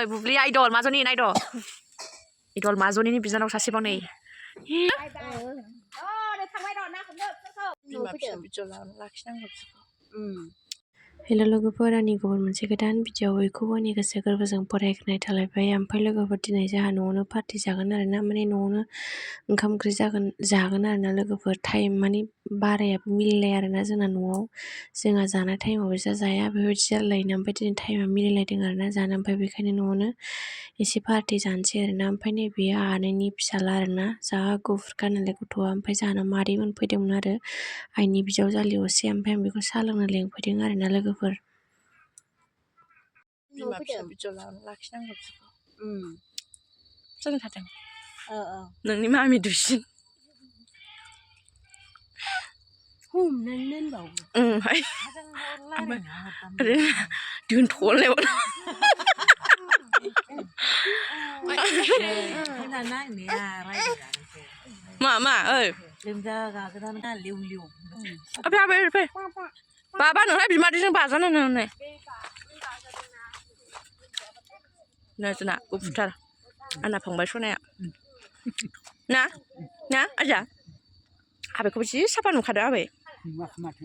बुब्लि idol माज'नि नायद' idol माज'नि बिनानाव सासेबाव नै बिमा फिसा भिडिअ लाखिनांगौ हेल' लोगोफोर आंनि गुबुन मोनसे गोदान भिडिअ बयखौबो आंनि गोसो गोरबोजों बरायनाय थालायबाय ओमफ्राय लोगोफोर दिनै जोंहा न'आवनो पार्टि जागोन आरोना माने न'आवनो ओंखाम ओंख्रि जागोन आरोना लोगोफोर टाइम माने बारायाबो मिलायलाया आरोना जोंना न'आव जोंहा जानाय टाइमाव बिसोर जाया बेबायदि जालायना ओमफ्राय दिनै टाइमा मिलायलायदों आरोना जानो ओमफ्राय बेखायनो न'आवनो एसे पार्टि जानोसै आरोना ओमफ्राय नैबे आनैनि फिसाला आरोना जा गुफुर गाननायलाय गथ'आ ओमफ्राय जानो मादै मोनफैदोंमोन आरो आइनि बिजावजालि असे ओमफ्राय आं बेखौ साहा लोंनो लेंफैदों आरोना लोगोफोर बिमा फिसा भिडिअ लाखिनांगौ सोरजों थादों नोंनि मामि दुइसिन हाय दोनथ'लाय मा ओइ फै बाबा नोंहाय बिमादैजों बाजानो नै जोंना गुफुरथार आंना फंबाय सनाया ना आजा आबैखौबो जि साफा नुखादों आबै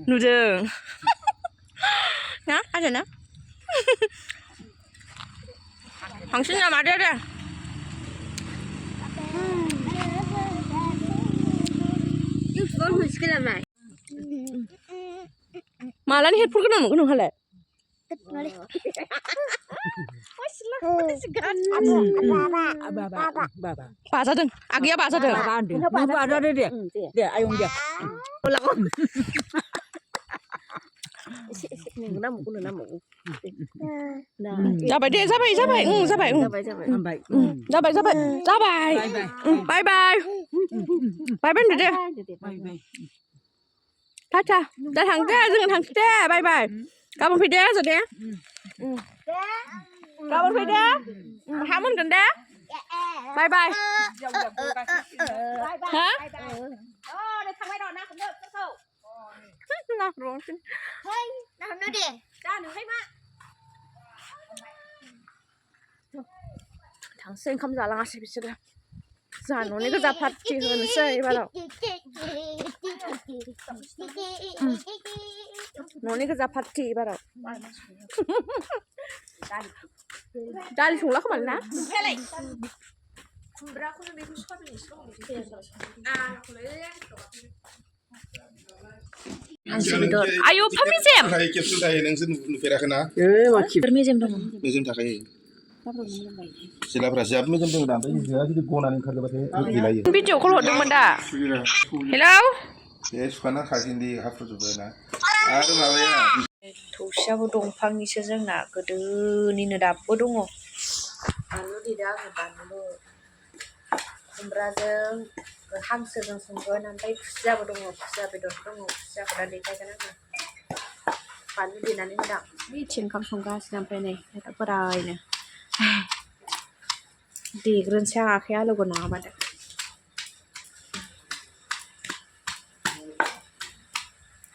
नुदों ना आजा ना हांसो नामादो दे मालानि हेडफन गोनां नंगौ नोंहालाय बाजादों आगैया बाजादों दे आयं दे जाबाय दे जाबाय बाय होनदो दे टाटा दा थांदो जों थांसै दे बाय गाबोन फैदो आजा दे गाबोन फैदो हा मोनगोन दे बाय हा थांबाय र' ना हमनो दे जानोहाय मा थांसै ओंखाम जालाङासै बिसोरो जोंहा न'नि गोजा पार्टि होनोसै एबाराव न'नि गोजा पार्टि एबाराव दालि संला खोमालै ना खुमब्राखौनो बेखौ आयौ फा मेजेम नुफेराखैना मेजेम दङ मेजेम थाखायो सिलाफ्रा जाब मेजेम दङ दा ओमफ्राय जोंहा जुदि गनानै ओंखारजोबाथाय गैलायो भिडिअ कल हरदोंमोन दा हेलौ बे सुखाना खासिनदि हाफ्रुजोब्बाय ना आरो माबाया थौसियाबो दंफांनिसो जोंना गोदोनिनो दाबो दङ बानलु देदो आङो बानलु खुमब्राजों हांसोजों संगोन ओमफ्राय खुसियाबो दङ खुसिया बेदर दङ खुसियाखौ दा देखायगोन आङो बानलु देनानै होदां मिथि ओंखाम संगासिनो ओमफ्राय नै बोरायनो देग्रोनोसै आं आखाइ आलौगोन नङाबा दा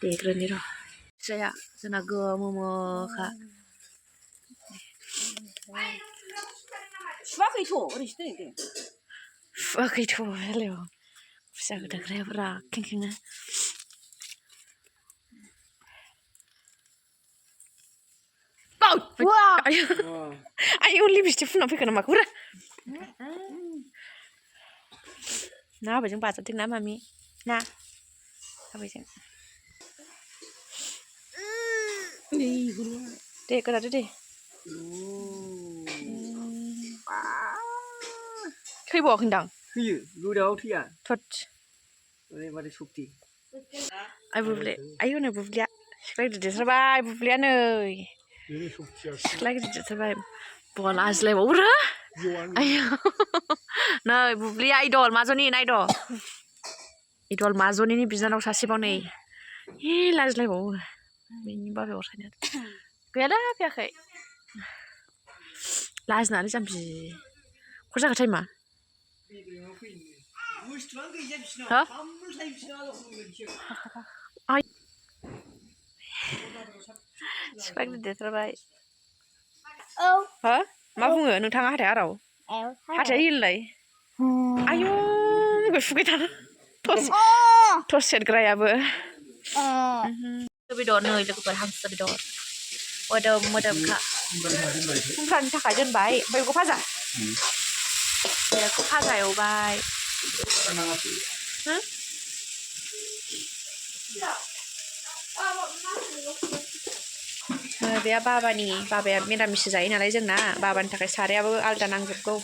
देग्रोनि र' फिसाया जोंना गोमोखा सुवाखैथ' ओरैसो दोनदों सुवाखैथ' हेलौ फिसा गोदाग्रायाफोरा खेंखेंनो आयौ लिपस्टिक फुनना फैखो नामा गुरा ना आबैजों बाजारदों ना मामि ना आबैजों दे गोदादो दे थैबावाखैदां थैयो गोदाव थैया थोद ओरैबादि सक्ति आइ बुब्लि आयौ नै बुब्लिया सिख्ला गिदिर देरथारबाय बुब्लिया नै सिख्ला गिदिर देरथारबाय बहा लाजिलायबावोरा आयौ नै बुब्लि आइदल माज'नि नायद' आइदल माज'नि बिनानाव सासेबाव नै लाजिलायबावो बेनि बाबाया अरसायनो गैयादा फैयाखै लाजिनानै जाम्बि खर जाखो टाइमा हा सिख्ला गिदिर देरथारबाय हा मा बुङो नोंथाङा हाथाय आराव हाथाय हिललाय आयौ गुफुबाय थानो टर्च सेरग्रायाबो बेदर नै लोगोफोर हांसो बेदर मोदोमखा खुमब्रानि थाखाय दोनबाय ओमफ्राय बेखौ भाजा बेखौ भाजा एवबाय बे बाबाया मिरामिस जायो नालाय जोंना बाबानि थाखाय सारायाबो आलदा नांजोबगौ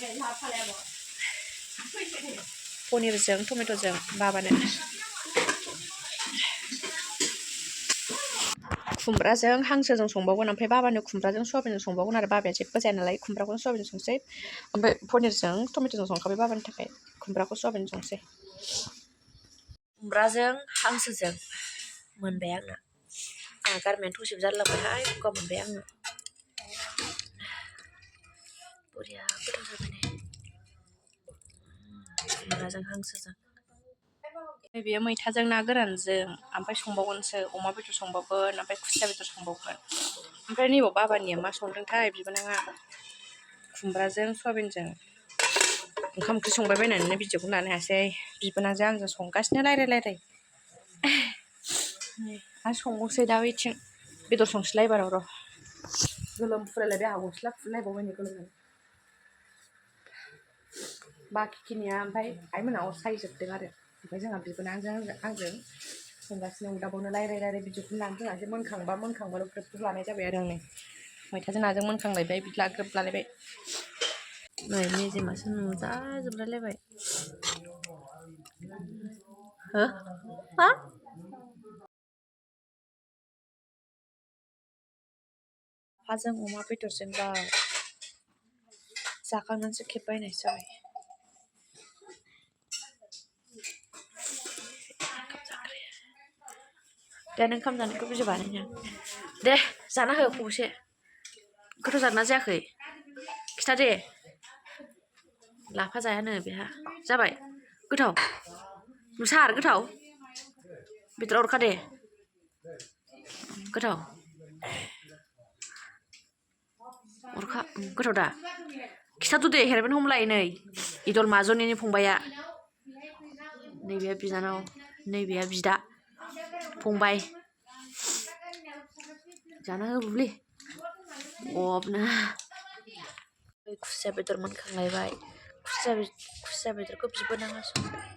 पनिरजों टमेट'जों बाबानो खुमब्राजों हांसोजों संबावगोन ओमफ्राय बाबानो खुमब्राजों सयाबिनजों संबावगोन आरो बाबाया जेबो जाया नालाय खुमब्राखौनो सयाबिनजों संसै ओमफ्राय पनिरजों टमेट'जों संखाबाय बाबानि थाखाय खुमब्राखौ सयाबिनजों संसै खुमब्राजों हांसोजों मोनबाय आंना गारमायानो थसेब जालांबायहाय गगा मोनबाय आङो बरिया गोथाव जाबाय नै खुमब्राजों हांसोजों बेयो मैथाजों ना गोरानजों ओमफ्राय संबावगोनसो अमा बेदर संबावगोन ओमफ्राय खुसिया बेदर संबावगोन ओमफ्राय नैबाव बाबानिया मा संदोंथाय बिबोनाङा खुमब्राजों सयाबिनजों ओंखाम ओंख्रि संबाय बायनानैनो भिडिअखौ लानो हायासै बिबोनांजों आंजों संगासिनो रायलाय आरो संबावसै दा बैथिं बेदर संसैलाय एबाराव र' गोलोम फुरायलायबाय आंहा गस्ला खुलायबावबाय नै गोलोमनानै बाखिखिनिया ओमफ्राय आइमोना अर सायजोबदों आरो ओमफ्राय जोंहा बिबोनांजों आंजों संगासिनो अरदाबावनो रायलाय भिडिअखौनो लानो रोङासै मोनखांबाल' ग्रोब लानाय जाबाय आरो आं नै मैथाजों नाजों मोनखांलायबाय बिदिला ग्रोब लालायबाय नै मेजेमासो नुजाजोबलायलायबाय हो मा हाजों अमा बेदरजों जाखांनानैसो खेब बायनायसो जाबाय दे नों ओंखाम जानायखौ भिडिअ बानायनो दे जाना हो खब'से गोथाव जादोंना जायाखै खिथा दे लाफा जायानो बेहा जाबाय गोथाव नुसार गोथाव बेदरा अरखा दे गोथाव अरखा गोथाव दा खिथाथ' दे हेरमेन हमलाय नै इदल माजनिनि फंबाया नैबेया बिनानाव नैबेया बिदा फंबाय जाना हो बुब्लि अबनो खुसिया बेदर मोनखांलायबाय खुसिया बेदरखौ बिबोनाङा संबाय